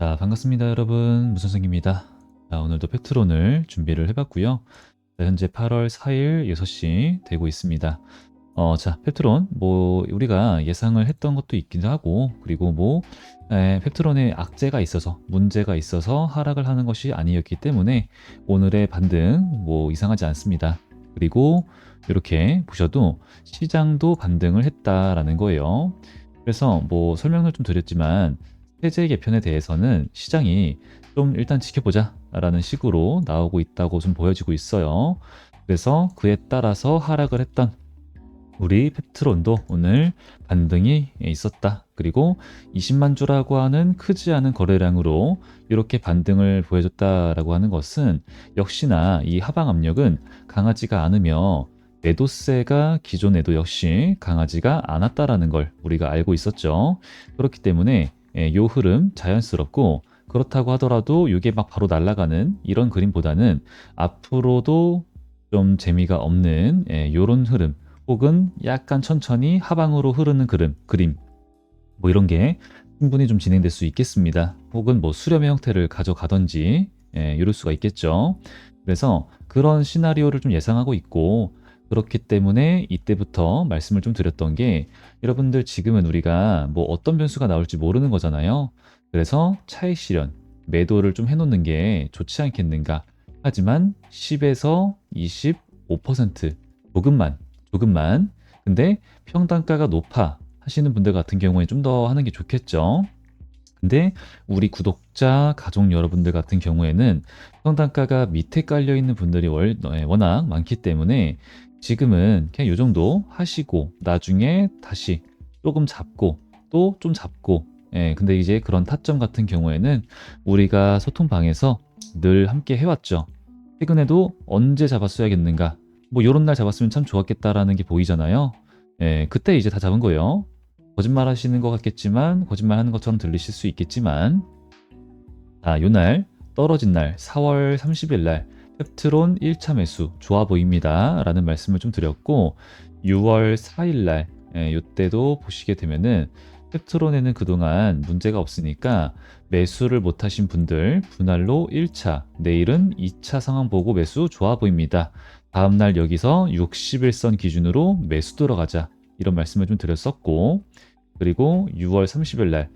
자, 반갑습니다, 여러분. 무선생입니다. 자, 오늘도 팩트론을 준비를 해봤고요. 자, 현재 8월 4일 6시 되고 있습니다. 자, 팩트론, 우리가 예상을 했던 것도 있기도 하고, 그리고 팩트론에 악재가 있어서, 문제가 있어서 하락을 하는 것이 아니었기 때문에, 오늘의 반등, 이상하지 않습니다. 그리고, 이렇게 보셔도, 시장도 반등을 했다라는 거예요. 그래서, 설명을 좀 드렸지만, 세제 개편에 대해서는 시장이 좀 일단 지켜보자 라는 식으로 나오고 있다고 좀 보여지고 있어요. 그래서 그에 따라서 하락을 했던 우리 펩트론도 오늘 반등이 있었다. 그리고 20만 주라고 하는 크지 않은 거래량으로 이렇게 반등을 보여줬다라고 하는 것은 역시나 이 하방 압력은 강하지가 않으며 매도세가 기존에도 역시 강하지가 않았다라는 걸 우리가 알고 있었죠. 그렇기 때문에 요 흐름 자연스럽고, 그렇다고 하더라도 이게 막 바로 날아가는 이런 그림보다는 앞으로도 좀 재미가 없는 요런 흐름, 혹은 약간 천천히 하방으로 흐르는 그림 이런 게 충분히 좀 진행될 수 있겠습니다. 혹은 수렴의 형태를 가져가든지 이럴 수가 있겠죠. 그래서 그런 시나리오를 좀 예상하고 있고, 그렇기 때문에 이때부터 말씀을 좀 드렸던 게, 여러분들 지금은 우리가 어떤 변수가 나올지 모르는 거잖아요. 그래서 차익 실현, 매도를 좀 해놓는 게 좋지 않겠는가. 하지만 10에서 25% 조금만. 근데 평단가가 높아 하시는 분들 같은 경우에 좀 더 하는 게 좋겠죠. 근데 우리 구독자, 가족 여러분들 같은 경우에는 평단가가 밑에 깔려 있는 분들이 워낙 많기 때문에 지금은 그냥 요 정도 하시고 나중에 다시 조금 잡고 또 좀 잡고, 근데 이제 그런 타점 같은 경우에는 우리가 소통방에서 늘 함께 해왔죠. 최근에도 언제 잡았어야겠는가, 요런 날 잡았으면 참 좋았겠다라는 게 보이잖아요. 그때 이제 다 잡은 거예요. 거짓말 하시는 것 같겠지만, 거짓말 하는 것처럼 들리실 수 있겠지만, 요날, 떨어진 날, 4월 30일 날, 펩트론 1차 매수 좋아 보입니다. 라는 말씀을 좀 드렸고, 6월 4일 날, 요때도 보시게 되면은, 펩트론에는 그동안 문제가 없으니까 매수를 못 하신 분들, 분할로 1차, 내일은 2차 상황 보고 매수 좋아 보입니다. 다음날 여기서 60일선 기준으로 매수 들어가자. 이런 말씀을 좀 드렸었고, 그리고 6월 30일 날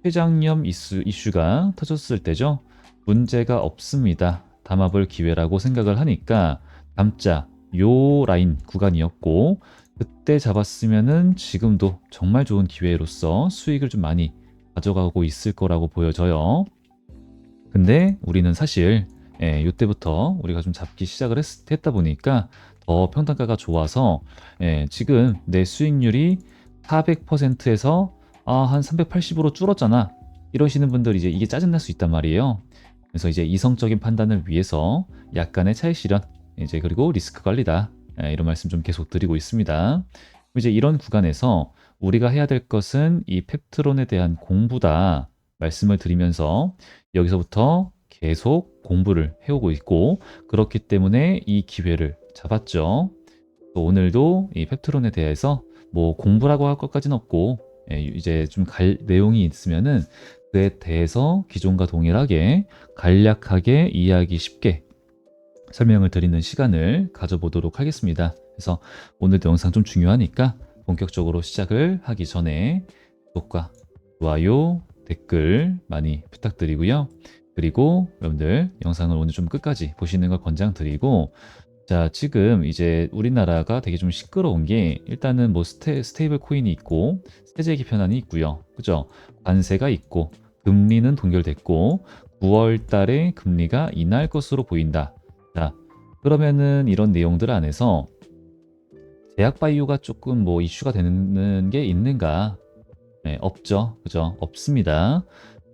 폐장염 이슈가 터졌을 때죠. 문제가 없습니다. 담아볼 기회라고 생각을 하니까 담자 요 라인 구간이었고, 그때 잡았으면은 지금도 정말 좋은 기회로서 수익을 좀 많이 가져가고 있을 거라고 보여져요. 근데 우리는 사실 이때부터 우리가 좀 잡기 시작을 했다 보니까 더 평단가가 좋아서, 지금 내 수익률이 400%에서 한 380으로 줄었잖아, 이러시는 분들이 이제 이게 짜증날 수 있단 말이에요. 그래서 이제 이성적인 판단을 위해서 약간의 차익 실현, 이제 그리고 리스크 관리다, 이런 말씀 좀 계속 드리고 있습니다. 이제 이런 구간에서 우리가 해야 될 것은 이 펩트론에 대한 공부다 말씀을 드리면서, 여기서부터 계속 공부를 해오고 있고, 그렇기 때문에 이 기회를 잡았죠. 또 오늘도 이 펩트론에 대해서 공부라고 할 것까지는 없고, 이제 좀 내용이 있으면은 그에 대해서 기존과 동일하게 간략하게 이해하기 쉽게 설명을 드리는 시간을 가져보도록 하겠습니다. 그래서 오늘도 영상 좀 중요하니까 본격적으로 시작을 하기 전에 구독과 좋아요, 댓글 많이 부탁드리고요. 그리고 여러분들 영상을 오늘 좀 끝까지 보시는 걸 권장드리고, 자, 지금 이제 우리나라가 되게 좀 시끄러운 게, 일단은 스테이블 코인이 있고 세제 개편안이 있고요. 그죠? 관세가 있고 금리는 동결됐고 9월 달에 금리가 인하할 것으로 보인다. 자, 그러면은 이런 내용들 안에서 제약 바이오가 조금 이슈가 되는 게 있는가? 없죠. 그죠? 없습니다.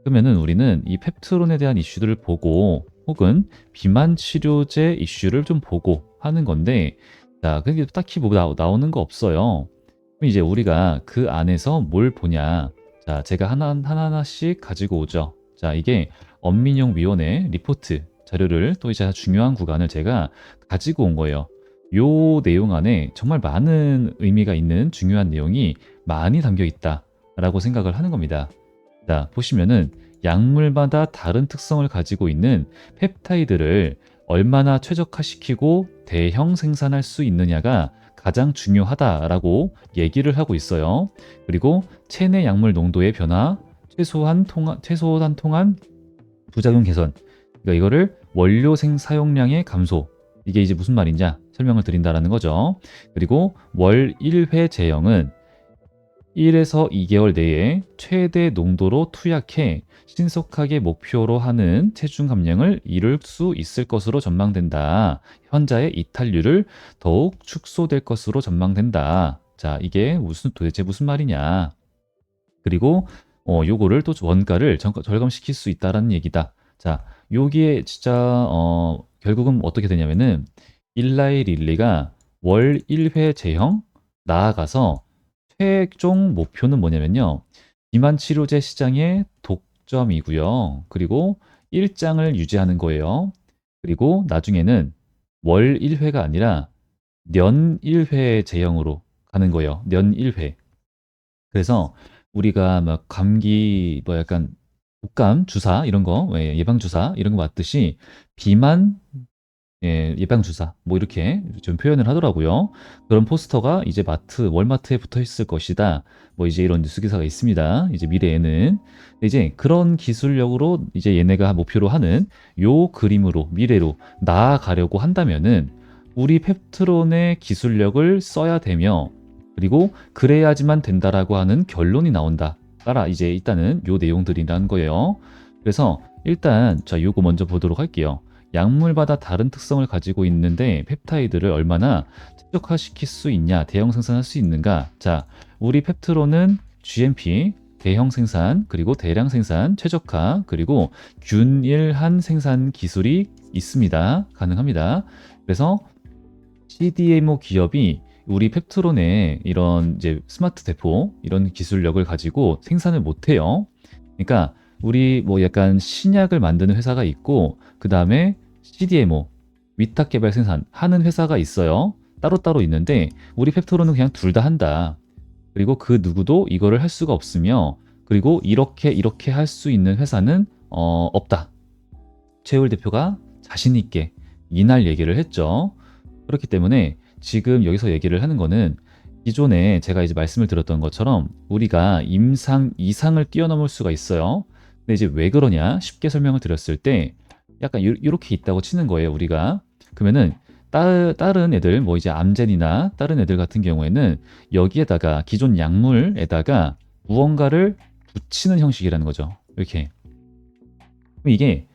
그러면은 우리는 이 펩트론에 대한 이슈들을 보고, 혹은 비만 치료제 이슈를 좀 보고 하는 건데, 자, 그게 딱히 나오는 거 없어요. 그럼 이제 우리가 그 안에서 뭘 보냐? 자, 제가 하나씩 가지고 오죠. 자, 이게 엄민용 위원회 리포트 자료를, 또 이제 중요한 구간을 제가 가지고 온 거예요. 요 내용 안에 정말 많은 의미가 있는 중요한 내용이 많이 담겨 있다라고 생각을 하는 겁니다. 자, 보시면은 약물마다 다른 특성을 가지고 있는 펩타이드를 얼마나 최적화시키고 대형 생산할 수 있느냐가 가장 중요하다라고 얘기를 하고 있어요. 그리고 체내 약물 농도의 변화, 최소한 통한 부작용 개선. 그러니까 이거를 원료 사용량의 감소. 이게 이제 무슨 말이냐 설명을 드린다라는 거죠. 그리고 월 1회 제형은 1에서 2개월 내에 최대 농도로 투약해 신속하게 목표로 하는 체중 감량을 이룰 수 있을 것으로 전망된다. 환자의 이탈률을 더욱 축소될 것으로 전망된다. 자, 이게 도대체 무슨 말이냐? 그리고 요거를 또 원가를 절감시킬 수 있다라는 얘기다. 자, 여기에 진짜 결국은 어떻게 되냐면은 일라이 릴리가 월 1회 제형 나아가서 최종 목표는 뭐냐면요. 비만 치료제 시장의 독점이고요. 그리고 일장을 유지하는 거예요. 그리고 나중에는 월 1회가 아니라 년 1회 제형으로 가는 거예요. 년 1회. 그래서 우리가 막 감기 뭐 약간 독감 주사 이런 거 예방 주사 이런 거 맞듯이 비만 예방 주사 뭐 이렇게 좀 표현을 하더라고요. 그런 포스터가 이제 월마트에 붙어 있을 것이다. 뭐 이제 이런 뉴스 기사가 있습니다. 이제 미래에는 근데 이제 그런 기술력으로 이제 얘네가 목표로 하는 요 그림으로 미래로 나아가려고 한다면은 우리 펩트론의 기술력을 써야 되며 그리고 그래야지만 된다라고 하는 결론이 나온다. 따라 이제 일단은 요 내용들이라는 거예요. 그래서 일단 자 요거 먼저 보도록 할게요. 약물마다 다른 특성을 가지고 있는데 펩타이드를 얼마나 최적화시킬 수 있냐, 대형 생산할 수 있는가. 자, 우리 펩트론은 GMP, 대형 생산, 그리고 대량 생산, 최적화, 그리고 균일한 생산 기술이 있습니다. 가능합니다. 그래서 CDMO 기업이 우리 펩트론의 이런 이제 스마트 대포 이런 기술력을 가지고 생산을 못 해요. 그러니까 우리 뭐 약간 신약을 만드는 회사가 있고 그 다음에 CDMO 위탁 개발 생산 하는 회사가 있어요. 따로따로 있는데 우리 펩트론은 그냥 둘 다 한다. 그리고 그 누구도 이거를 할 수가 없으며 그리고 이렇게 할 수 있는 회사는 없다. 최울 대표가 자신 있게 이날 얘기를 했죠. 그렇기 때문에 지금 여기서 얘기를 하는 거는 기존에 제가 이제 말씀을 드렸던 것처럼 우리가 임상 이상을 뛰어넘을 수가 있어요. 근데 이제 왜 그러냐 쉽게 설명을 드렸을 때 약간 이렇게 있다고 치는 거예요 우리가. 그러면은 다른 애들 뭐 이제 암젠이나 다른 애들 같은 경우에는 여기에다가 기존 약물에다가 무언가를 붙이는 형식이라는 거죠. 이렇게. 그럼 이게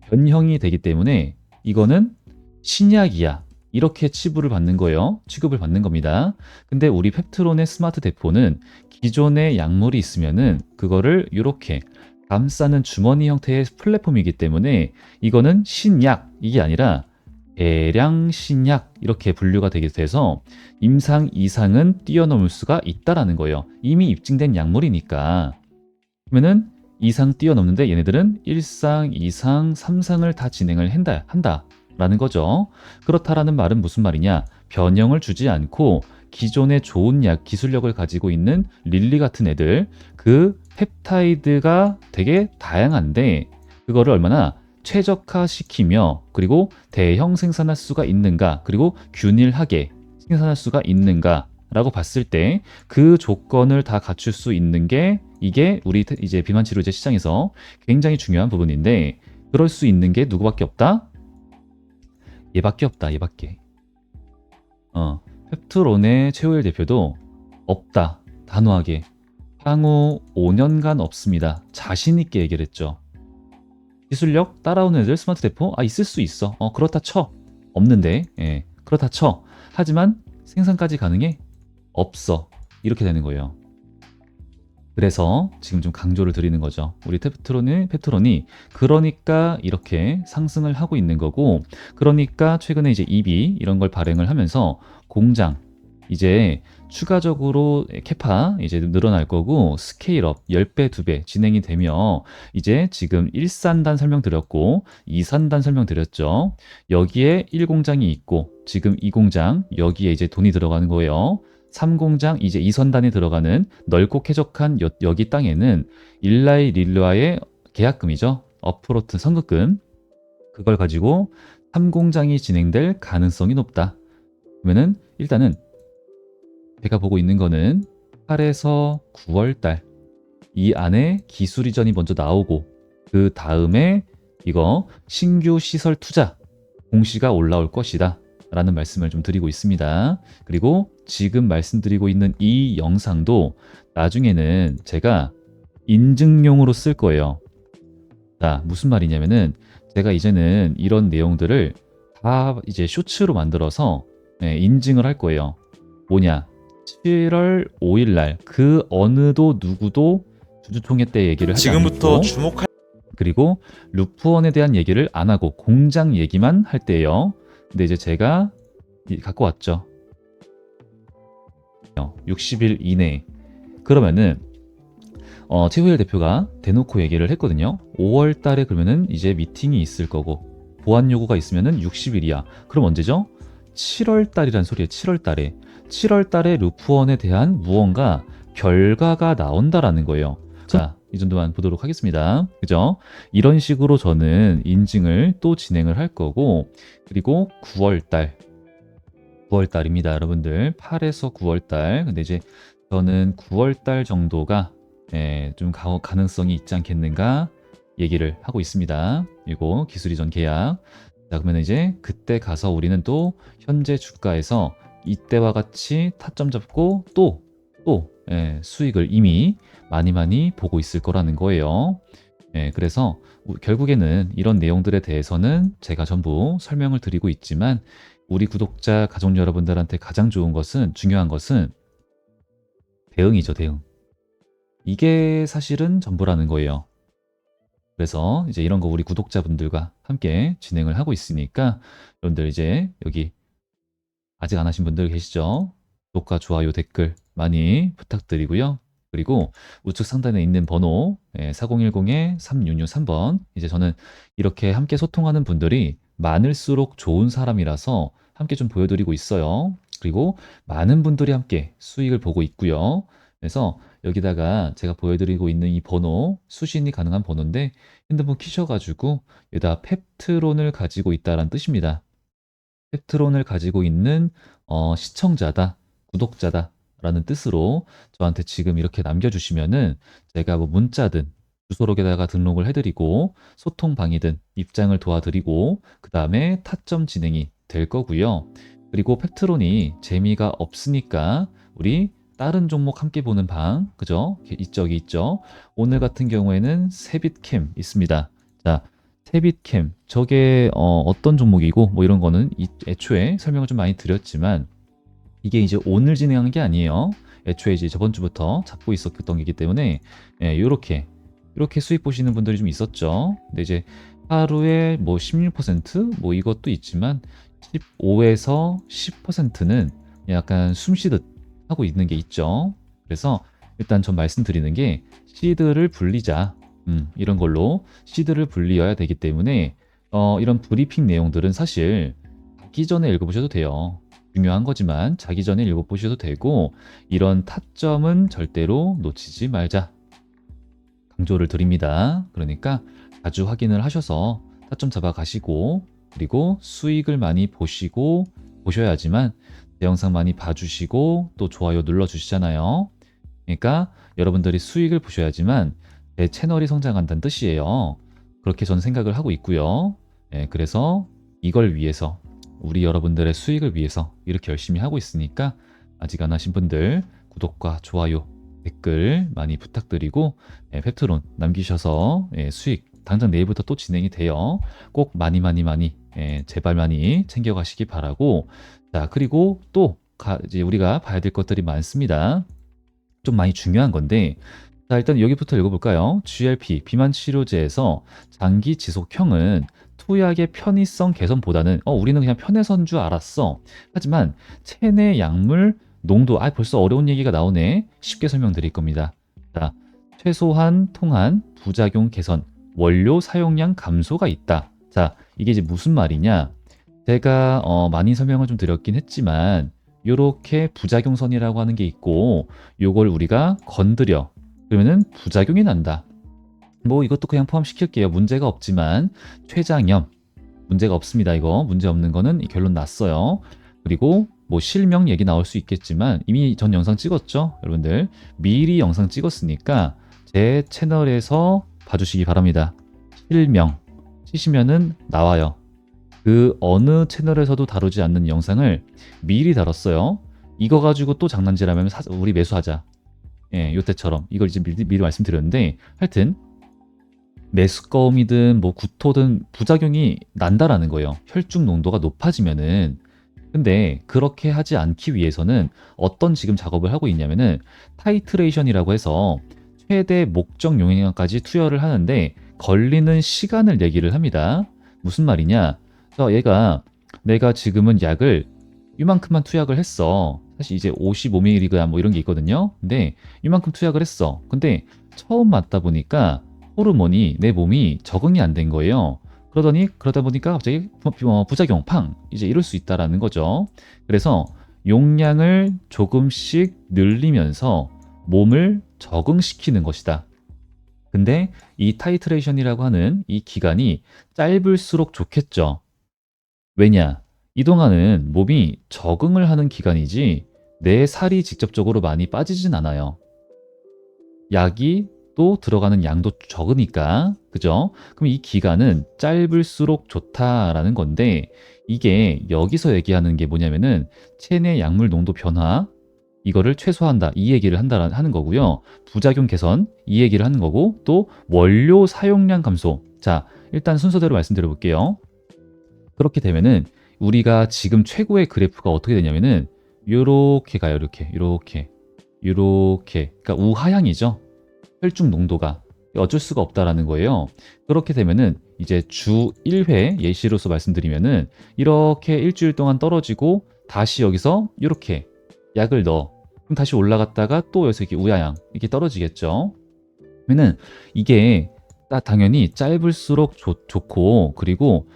변형이 되기 때문에 이거는 신약이야. 이렇게 취급을 받는 거예요. 취급을 받는 겁니다. 근데 우리 펩트론의 스마트 대포는 기존의 약물이 있으면은 그거를 이렇게 감싸는 주머니 형태의 플랫폼이기 때문에 이거는 신약, 이게 아니라 대량 신약 이렇게 분류가 되게 돼서 임상 이상은 뛰어넘을 수가 있다라는 거예요. 이미 입증된 약물이니까. 그러면은 이상 뛰어넘는데 얘네들은 1상, 2상, 3상을 다 진행을 한다라는 거죠. 그렇다라는 말은 무슨 말이냐? 변형을 주지 않고 기존의 좋은 약 기술력을 가지고 있는 릴리 같은 애들 그 펩타이드가 되게 다양한데 그거를 얼마나 최적화시키며 그리고 대형 생산할 수가 있는가 그리고 균일하게 생산할 수가 있는가 라고 봤을 때 그 조건을 다 갖출 수 있는 게 이게 우리 이제 비만 치료제 시장에서 굉장히 중요한 부분인데 그럴 수 있는 게 누구밖에 없다? 얘밖에 없다. 얘밖에. 펩트론의 최호일 대표도 없다. 단호하게. 향후 5년간 없습니다. 자신 있게 얘기를 했죠. 기술력 따라오는 애들 스마트 대포 있을 수 있어. 그렇다 쳐. 없는데. 예. 그렇다 쳐. 하지만 생산까지 가능해? 없어. 이렇게 되는 거예요. 그래서 지금 좀 강조를 드리는 거죠. 우리 펩트론이 그러니까 이렇게 상승을 하고 있는 거고 그러니까 최근에 이제 EB 이런 걸 발행을 하면서 공장 이제 추가적으로 캐파 이제 늘어날 거고 스케일업 10배, 2배 진행이 되며 이제 지금 1산단 설명드렸고 2산단 설명드렸죠. 여기에 1공장이 있고 지금 2공장 여기에 이제 돈이 들어가는 거예요. 삼공장 이제 이선단에 들어가는 넓고 쾌적한 여기 땅에는 일라이 릴라의 계약금이죠. 업프로트 선급금. 그걸 가지고 삼공장이 진행될 가능성이 높다. 그러면은 일단은 제가 보고 있는 거는 8에서 9월 달 이 안에 기술 이전이 먼저 나오고 그 다음에 이거 신규 시설 투자 공시가 올라올 것이다 라는 말씀을 좀 드리고 있습니다. 그리고 지금 말씀드리고 있는 이 영상도 나중에는 제가 인증용으로 쓸 거예요. 자, 무슨 말이냐면은 제가 이제는 이런 내용들을 다 이제 쇼츠로 만들어서 인증을 할 거예요. 뭐냐? 7월 5일 날 그 어느도 누구도 주주총회 때 얘기를 하지 지금부터 않고 주목할 그리고 루프원에 대한 얘기를 안 하고 공장 얘기만 할 때예요. 근데 이제 제가 갖고 왔죠. 60일 이내. 그러면은 최후일 대표가 대놓고 얘기를 했거든요. 5월 달에 그러면은 이제 미팅이 있을 거고 보완 요구가 있으면은 60일이야. 그럼 언제죠? 7월 달이란 소리예요. 7월 달에. 7월 달에 루프원에 대한 무언가 결과가 나온다라는 거예요. 자, 이 정도만 보도록 하겠습니다. 그죠? 이런 식으로 저는 인증을 또 진행을 할 거고, 그리고 9월 달입니다, 여러분들. 8에서 9월 달. 근데 이제 저는 9월 달 정도가 좀 가능성이 있지 않겠는가 얘기를 하고 있습니다. 이거 기술 이전 계약. 자, 그러면 이제 그때 가서 우리는 또 현재 주가에서 이때와 같이 타점 잡고 또 수익을 이미 많이 보고 있을 거라는 거예요. 그래서 결국에는 이런 내용들에 대해서는 제가 전부 설명을 드리고 있지만 우리 구독자 가족 여러분들한테 가장 좋은 것은 중요한 것은 대응이죠, 대응. 이게 사실은 전부라는 거예요. 그래서 이제 이런 거 우리 구독자분들과 함께 진행을 하고 있으니까 여러분들 이제 여기 아직 안 하신 분들 계시죠? 구독과 좋아요, 댓글 많이 부탁드리고요. 그리고 우측 상단에 있는 번호 4010-3663번 이제 저는 이렇게 함께 소통하는 분들이 많을수록 좋은 사람이라서 함께 좀 보여드리고 있어요. 그리고 많은 분들이 함께 수익을 보고 있고요. 그래서 여기다가 제가 보여드리고 있는 이 번호 수신이 가능한 번호인데 핸드폰 키셔가지고 여기다 펩트론을 가지고 있다는 뜻입니다. 펩트론을 가지고 있는 시청자다, 구독자다 라는 뜻으로 저한테 지금 이렇게 남겨주시면은 제가 뭐 문자든 주소록에다가 등록을 해드리고 소통방이든 입장을 도와드리고 그 다음에 타점 진행이 될 거고요. 그리고 펩트론이 재미가 없으니까 우리 다른 종목 함께 보는 방, 그죠? 이쪽이 있죠. 오늘 같은 경우에는 세빛캠 있습니다. 자, 세빛캠 저게 어떤 종목이고 뭐 이런 거는 애초에 설명을 좀 많이 드렸지만 이게 이제 오늘 진행한 게 아니에요. 애초에 이제 저번 주부터 잡고 있었던 게기 때문에 이렇게 수익 보시는 분들이 좀 있었죠. 근데 이제 하루에 뭐 16%뭐 이것도 있지만 15에서 10%는 약간 숨쉬듯 하고 있는 게 있죠. 그래서 일단 전 말씀드리는 게 시드를 불리자. 이런 걸로 시드를 불리어야 되기 때문에 이런 브리핑 내용들은 사실 자기 전에 읽어보셔도 돼요. 중요한 거지만 자기 전에 읽어보셔도 되고 이런 타점은 절대로 놓치지 말자. 강조를 드립니다. 그러니까 자주 확인을 하셔서 타점 잡아 가시고 그리고 수익을 많이 보셔야지만 제 영상 많이 봐주시고 또 좋아요 눌러주시잖아요. 그러니까 여러분들이 수익을 보셔야지만 내 채널이 성장한다는 뜻이에요. 그렇게 저는 생각을 하고 있고요. 그래서 이걸 위해서 우리 여러분들의 수익을 위해서 이렇게 열심히 하고 있으니까 아직 안 하신 분들 구독과 좋아요, 댓글 많이 부탁드리고 펩트론 남기셔서 수익 당장 내일부터 또 진행이 돼요. 꼭 많이 제발 많이 챙겨가시기 바라고. 자, 그리고 또 이제 우리가 봐야 될 것들이 많습니다. 좀 많이 중요한 건데 자, 일단 여기부터 읽어볼까요? GLP, 비만 치료제에서 장기 지속형은 투약의 편의성 개선보다는 우리는 그냥 편해서인 줄 알았어. 하지만 체내 약물 농도, 벌써 어려운 얘기가 나오네. 쉽게 설명드릴 겁니다. 자, 최소한 통한 부작용 개선, 원료 사용량 감소가 있다. 자, 이게 이제 무슨 말이냐? 제가 많이 설명을 좀 드렸긴 했지만 요렇게 부작용선이라고 하는 게 있고 요걸 우리가 건드려. 그러면은 부작용이 난다. 뭐 이것도 그냥 포함시킬게요. 문제가 없지만 췌장염 문제가 없습니다. 이거 문제 없는 거는 이 결론 났어요. 그리고 뭐 실명 얘기 나올 수 있겠지만 이미 전 영상 찍었죠. 여러분들 미리 영상 찍었으니까 제 채널에서 봐주시기 바랍니다. 실명 치시면은 나와요. 그 어느 채널에서도 다루지 않는 영상을 미리 다뤘어요. 이거 가지고 또 장난질하면 우리 매수하자. 예, 요때처럼 이걸 이제 미리 말씀드렸는데 하여튼 메스꺼움이든 뭐 구토든 부작용이 난다라는 거예요. 혈중 농도가 높아지면은. 근데 그렇게 하지 않기 위해서는 어떤 지금 작업을 하고 있냐면은 타이트레이션이라고 해서 최대 목적 용량까지 투여를 하는데 걸리는 시간을 얘기를 합니다. 무슨 말이냐? 얘가 내가 지금은 약을 이만큼만 투약을 했어. 사실 이제 55mg 뭐 이런 게 있거든요. 근데 이만큼 투약을 했어. 근데 처음 맞다 보니까 호르몬이 내 몸이 적응이 안 된 거예요. 그러다 보니까 갑자기 부작용 팡 이제 이럴 수 있다라는 거죠. 그래서 용량을 조금씩 늘리면서 몸을 적응시키는 것이다. 근데 이 타이트레이션이라고 하는 이 기간이 짧을수록 좋겠죠. 왜냐? 이동안은 몸이 적응을 하는 기간이지 내 살이 직접적으로 많이 빠지진 않아요. 약이 또 들어가는 양도 적으니까 그죠? 그럼 이 기간은 짧을수록 좋다라는 건데 이게 여기서 얘기하는 게 뭐냐면은 체내 약물 농도 변화 이거를 최소화한다 이 얘기를 하는 거고요. 부작용 개선 이 얘기를 하는 거고 또 원료 사용량 감소. 자 일단 순서대로 말씀드려 볼게요. 그렇게 되면은 우리가 지금 최고의 그래프가 어떻게 되냐면은 요렇게 가요. 요렇게 그러니까 우하향이죠. 혈중 농도가 어쩔 수가 없다라는 거예요. 그렇게 되면은 이제 주 1회 예시로서 말씀드리면은 이렇게 일주일 동안 떨어지고 다시 여기서 이렇게 약을 넣어. 그럼 다시 올라갔다가 또 여기서 이렇게 우하향 이렇게 떨어지겠죠. 그러면은 이게 당연히 짧을수록 좋고 그리고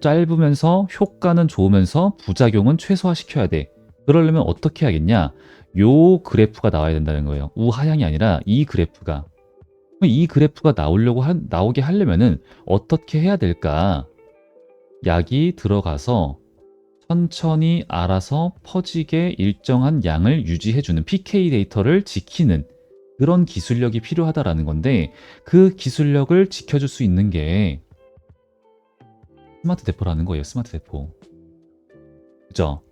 짧으면서 효과는 좋으면서 부작용은 최소화시켜야 돼. 그러려면 어떻게 하겠냐? 요 그래프가 나와야 된다는 거예요. 우하향이 아니라 이 그래프가. 이 그래프가 나오게 하려면은 어떻게 해야 될까? 약이 들어가서 천천히 알아서 퍼지게 일정한 양을 유지해주는 PK 데이터를 지키는 그런 기술력이 필요하다라는 건데 그 기술력을 지켜줄 수 있는 게 스마트 대포라는 거예요. 스마트 대포. 그죠?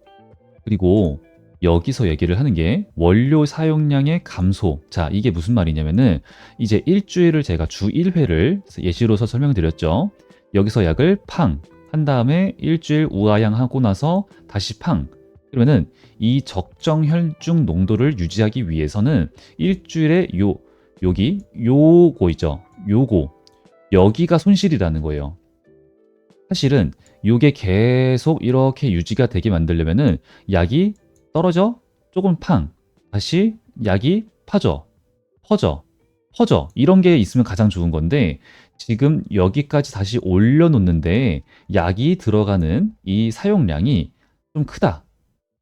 그리고 여기서 얘기를 하는 게 원료 사용량의 감소. 자, 이게 무슨 말이냐면은 이제 일주일을 제가 주 1회를 예시로서 설명드렸죠. 여기서 약을 팡 한 다음에 일주일 우하향 하고 나서 다시 팡. 그러면은 이 적정 혈중 농도를 유지하기 위해서는 일주일에 요거 있죠. 여기가 손실이라는 거예요. 사실은 이게 계속 이렇게 유지가 되게 만들려면은 약이 떨어져 조금 팡 다시 약이 퍼져 이런 게 있으면 가장 좋은 건데 지금 여기까지 다시 올려놓는데 약이 들어가는 이 사용량이 좀 크다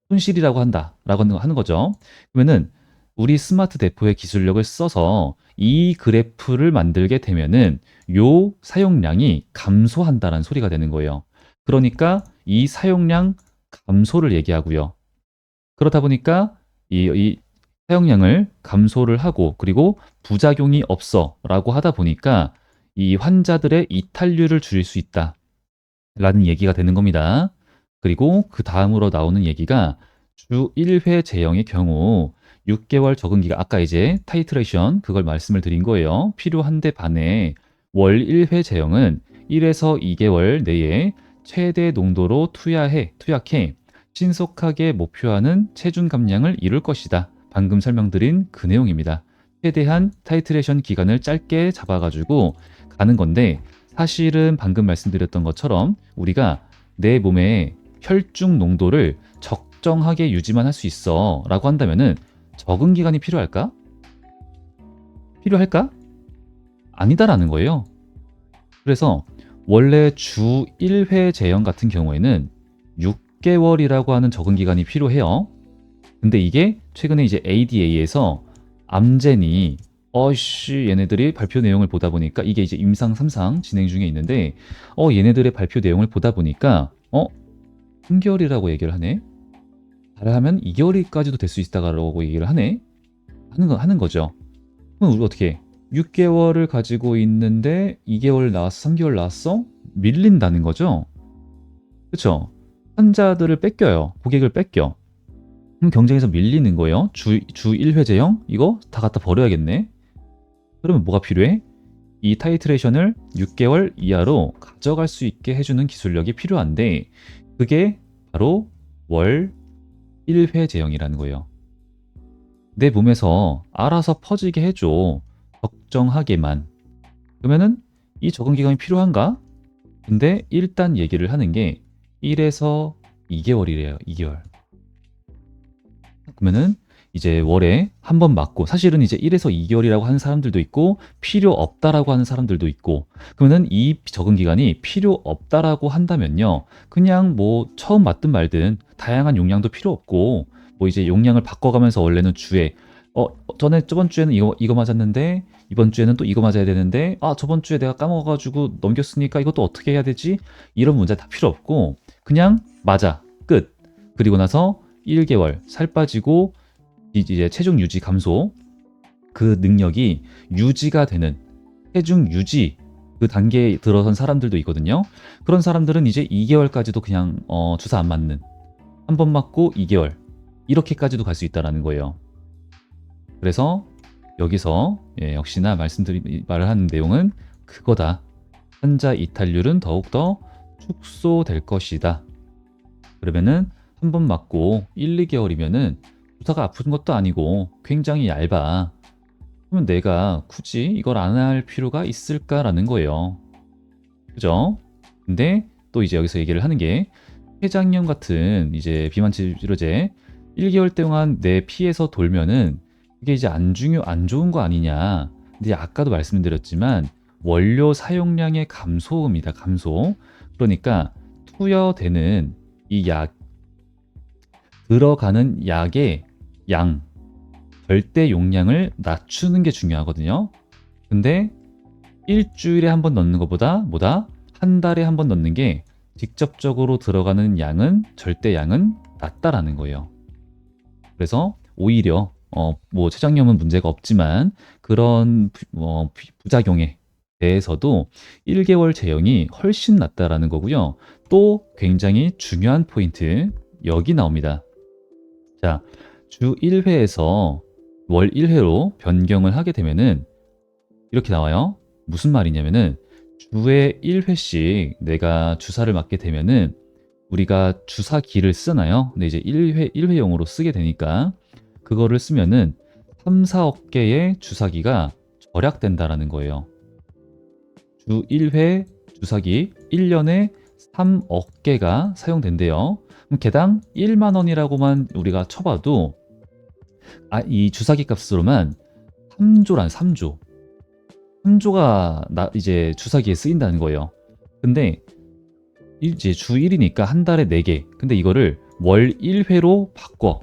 손실이라고 한다라고 하는 거죠. 그러면은 우리 스마트 대포의 기술력을 써서 이 그래프를 만들게 되면은 요 사용량이 감소한다는 소리가 되는 거예요. 그러니까 이 사용량 감소를 얘기하고요. 그렇다 보니까 이 사용량을 감소를 하고 그리고 부작용이 없어 라고 하다 보니까 이 환자들의 이탈률을 줄일 수 있다 라는 얘기가 되는 겁니다. 그리고 그 다음으로 나오는 얘기가 주 1회 제형의 경우 6개월 적응기가 아까 이제 타이트레이션 그걸 말씀을 드린 거예요. 필요한데 반해 월 1회 제형은 1에서 2개월 내에 최대 농도로 투약해 신속하게 목표하는 체중 감량을 이룰 것이다. 방금 설명드린 그 내용입니다. 최대한 타이트레이션 기간을 짧게 잡아가지고 가는 건데 사실은 방금 말씀드렸던 것처럼 우리가 내 몸의 혈중 농도를 적정하게 유지만 할 수 있어 라고 한다면은 적응 기간이 필요할까? 아니다라는 거예요. 그래서 원래 주 1회 제형 같은 경우에는 6개월이라고 하는 적응 기간이 필요해요. 근데 이게 최근에 이제 ADA에서 암젠이 어씨 얘네들이 발표 내용을 보다 보니까 이게 이제 임상 3상 진행 중에 있는데 얘네들의 발표 내용을 보다 보니까 3개월이라고 얘기를 하네. 잘하면 2개월까지도 될 수 있다라고 얘기를 하는 거죠. 그럼 우리 어떻게 해? 6개월을 가지고 있는데 2개월 나왔어, 3개월 나왔어? 밀린다는 거죠. 그렇죠? 환자들을 뺏겨요. 고객을 뺏겨. 그럼 경쟁에서 밀리는 거예요. 주 1회제형 이거 다 갖다 버려야겠네. 그러면 뭐가 필요해? 이 타이트레이션을 6개월 이하로 가져갈 수 있게 해주는 기술력이 필요한데 그게 바로 월 1회제형이라는 거예요. 내 몸에서 알아서 퍼지게 해줘. 적정하게만. 그러면은 이 적응 기간이 필요한가? 근데 일단 얘기를 하는 게 1에서 2개월이래요. 2개월. 그러면은 이제 월에 한 번 맞고 사실은 이제 1에서 2개월이라고 하는 사람들도 있고 필요 없다라고 하는 사람들도 있고 그러면은 이 적응 기간이 필요 없다라고 한다면요. 그냥 뭐 처음 맞든 말든 다양한 용량도 필요 없고 뭐 이제 용량을 바꿔가면서 원래는 주에 전에 저번 주에는 이거 맞았는데 이번 주에는 또 이거 맞아야 되는데 저번 주에 내가 까먹어가지고 넘겼으니까 이것도 어떻게 해야 되지? 이런 문제 다 필요 없고 그냥 맞아 끝. 그리고 나서 1개월 살 빠지고 이제 체중 유지 감소 그 능력이 유지가 되는 체중 유지 그 단계에 들어선 사람들도 있거든요. 그런 사람들은 이제 2개월까지도 그냥 주사 안 맞는 한 번 맞고 2개월 이렇게까지도 갈 수 있다라는 거예요. 그래서 여기서 역시나 말을 하는 내용은 그거다. 환자 이탈률은 더욱더 축소될 것이다. 그러면은 한 번 맞고 1, 2개월이면은 주사가 아픈 것도 아니고 굉장히 얇아. 그러면 내가 굳이 이걸 안 할 필요가 있을까라는 거예요. 그죠? 근데 또 이제 여기서 얘기를 하는 게 췌장염 같은 이제 비만 치료제 1개월 동안 내 피에서 돌면은 이게 이제 안 좋은 거 아니냐. 근데 아까도 말씀드렸지만 원료 사용량의 감소음이다. 감소. 그러니까 투여되는 이 약, 들어가는 약의 양, 절대 용량을 낮추는 게 중요하거든요. 근데 일주일에 한 번 넣는 것보다 한 달에 한 번 넣는 게 직접적으로 들어가는 양은 절대 양은 낮다라는 거예요. 그래서 오히려 뭐 췌장염은 문제가 없지만 그런 부작용에 대해서도 1개월 제형이 훨씬 낫다라는 거고요. 또 굉장히 중요한 포인트 여기 나옵니다. 자, 주 1회에서 월 1회로 변경을 하게 되면은 이렇게 나와요. 무슨 말이냐면은 주에 1회씩 내가 주사를 맞게 되면은 우리가 주사기를 쓰나요? 근데 이제 1회용으로 쓰게 되니까 그거를 쓰면은 3, 4억 개의 주사기가 절약된다라는 거예요. 주 1회 주사기 1년에 3억 개가 사용된대요. 그럼 개당 1만 원이라고만 우리가 쳐봐도 이 주사기 값으로만 3조란 3조. 3조가 이제 주사기에 쓰인다는 거예요. 근데 이제 주 1이니까 한 달에 4개. 근데 이거를 월 1회로 바꿔.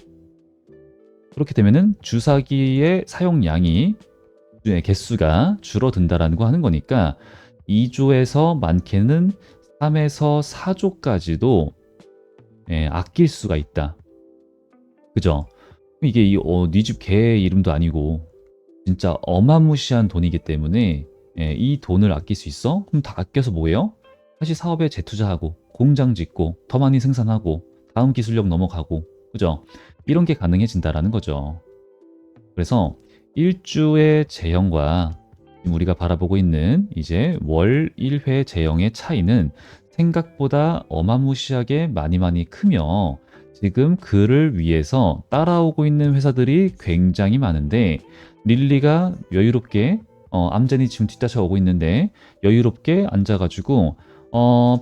그렇게 되면은 주사기의 사용량이 개수가 줄어든다라는 거 하는 거니까 2조에서 많게는 3에서 4조까지도 아낄 수가 있다. 그죠? 이게 네 집 개 이름도 아니고 진짜 어마무시한 돈이기 때문에 이 돈을 아낄 수 있어? 그럼 다 아껴서 뭐예요? 다시 사업에 재투자하고 공장 짓고 더 많이 생산하고 다음 기술력 넘어가고 그죠? 이런 게 가능해진다라는 거죠. 그래서 일주의 제형과 우리가 바라보고 있는 이제 월 1회 제형의 차이는 생각보다 어마무시하게 많이 크며 지금 그를 위해서 따라오고 있는 회사들이 굉장히 많은데 릴리가 여유롭게 암젠이 지금 뒤따라오고 있는데 여유롭게 앉아가지고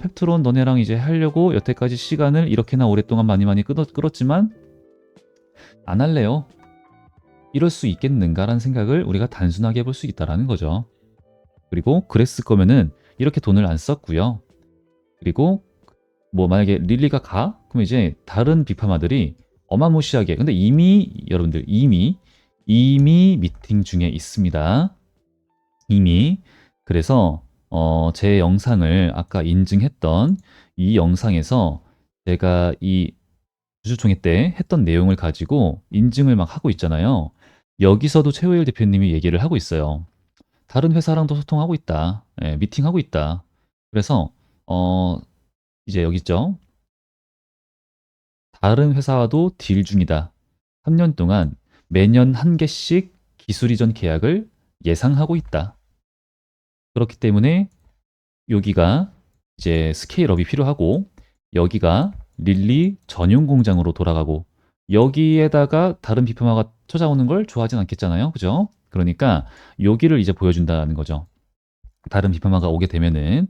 펩트론 너네랑 이제 하려고 여태까지 시간을 이렇게나 오랫동안 많이 끌었지만 안 할래요. 이럴 수 있겠는가라는 생각을 우리가 단순하게 해볼 수 있다라는 거죠. 그리고 그랬을 거면은 이렇게 돈을 안 썼고요. 그리고 뭐 만약에 릴리가 가? 그럼 이제 다른 빅파마들이 어마무시하게. 근데 이미 여러분들 이미 미팅 중에 있습니다. 이미. 그래서 제 영상을 아까 인증했던 이 영상에서 제가 이 주주총회 때 했던 내용을 가지고 인증을 막 하고 있잖아요. 여기서도 최호일 대표님이 얘기를 하고 있어요. 다른 회사랑도 소통하고 있다. 예, 미팅하고 있다. 그래서 어, 이제 여기 있죠. 다른 회사와도 딜 중이다. 3년 동안 매년 한 개씩 기술 이전 계약을 예상하고 있다. 그렇기 때문에 여기가 이제 스케일업이 필요하고 여기가 릴리 전용 공장으로 돌아가고 여기에다가 다른 비프마가 찾아오는 걸 좋아하진 않겠잖아요. 그죠? 그러니까 여기를 이제 보여준다는 거죠. 다른 비프마가 오게 되면은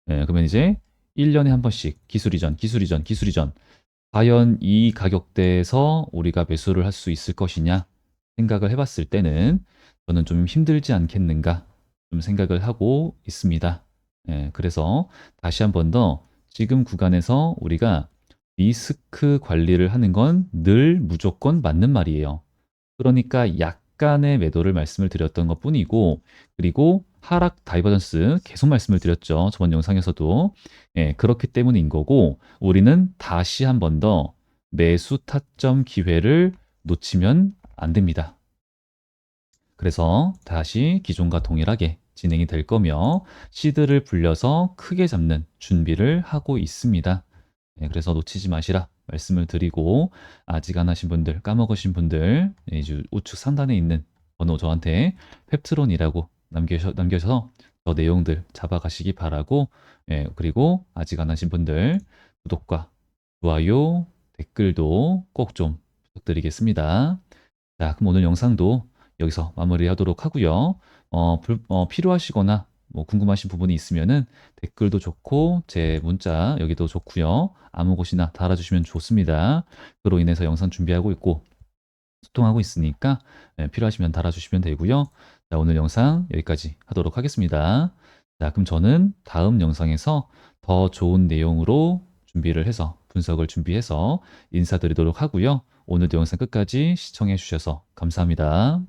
그러면 이제 1년에 한 번씩 기술 이전, 기술 이전, 기술 이전. 과연 이 가격대에서 우리가 매수를 할 수 있을 것이냐 생각을 해봤을 때는 저는 좀 힘들지 않겠는가 좀 생각을 하고 있습니다. 그래서 다시 한 번 더 지금 구간에서 우리가 리스크 관리를 하는 건 늘 무조건 맞는 말이에요. 그러니까 약간의 매도를 말씀을 드렸던 것 뿐이고, 그리고 하락 다이버전스 계속 말씀을 드렸죠. 저번 영상에서도. 그렇기 때문인 거고, 우리는 다시 한 번 더 매수 타점 기회를 놓치면 안 됩니다. 그래서 다시 기존과 동일하게 진행이 될 거며, 시드를 불려서 크게 잡는 준비를 하고 있습니다. 그래서 놓치지 마시라 말씀을 드리고, 아직 안 하신 분들, 까먹으신 분들, 이제 우측 상단에 있는 번호 저한테 펩트론이라고 남겨서 저 내용들 잡아가시기 바라고, 그리고 아직 안 하신 분들 구독과 좋아요, 댓글도 꼭 좀 부탁드리겠습니다. 자, 그럼 오늘 영상도 여기서 마무리하도록 하고요. 필요하시거나 뭐 궁금하신 부분이 있으면은 댓글도 좋고 제 문자 여기도 좋고요. 아무 곳이나 달아주시면 좋습니다. 그로 인해서 영상 준비하고 있고 소통하고 있으니까 필요하시면 달아주시면 되고요. 자, 오늘 영상 여기까지 하도록 하겠습니다. 자, 그럼 저는 다음 영상에서 더 좋은 내용으로 준비를 해서 분석을 준비해서 인사드리도록 하고요. 오늘도 영상 끝까지 시청해 주셔서 감사합니다.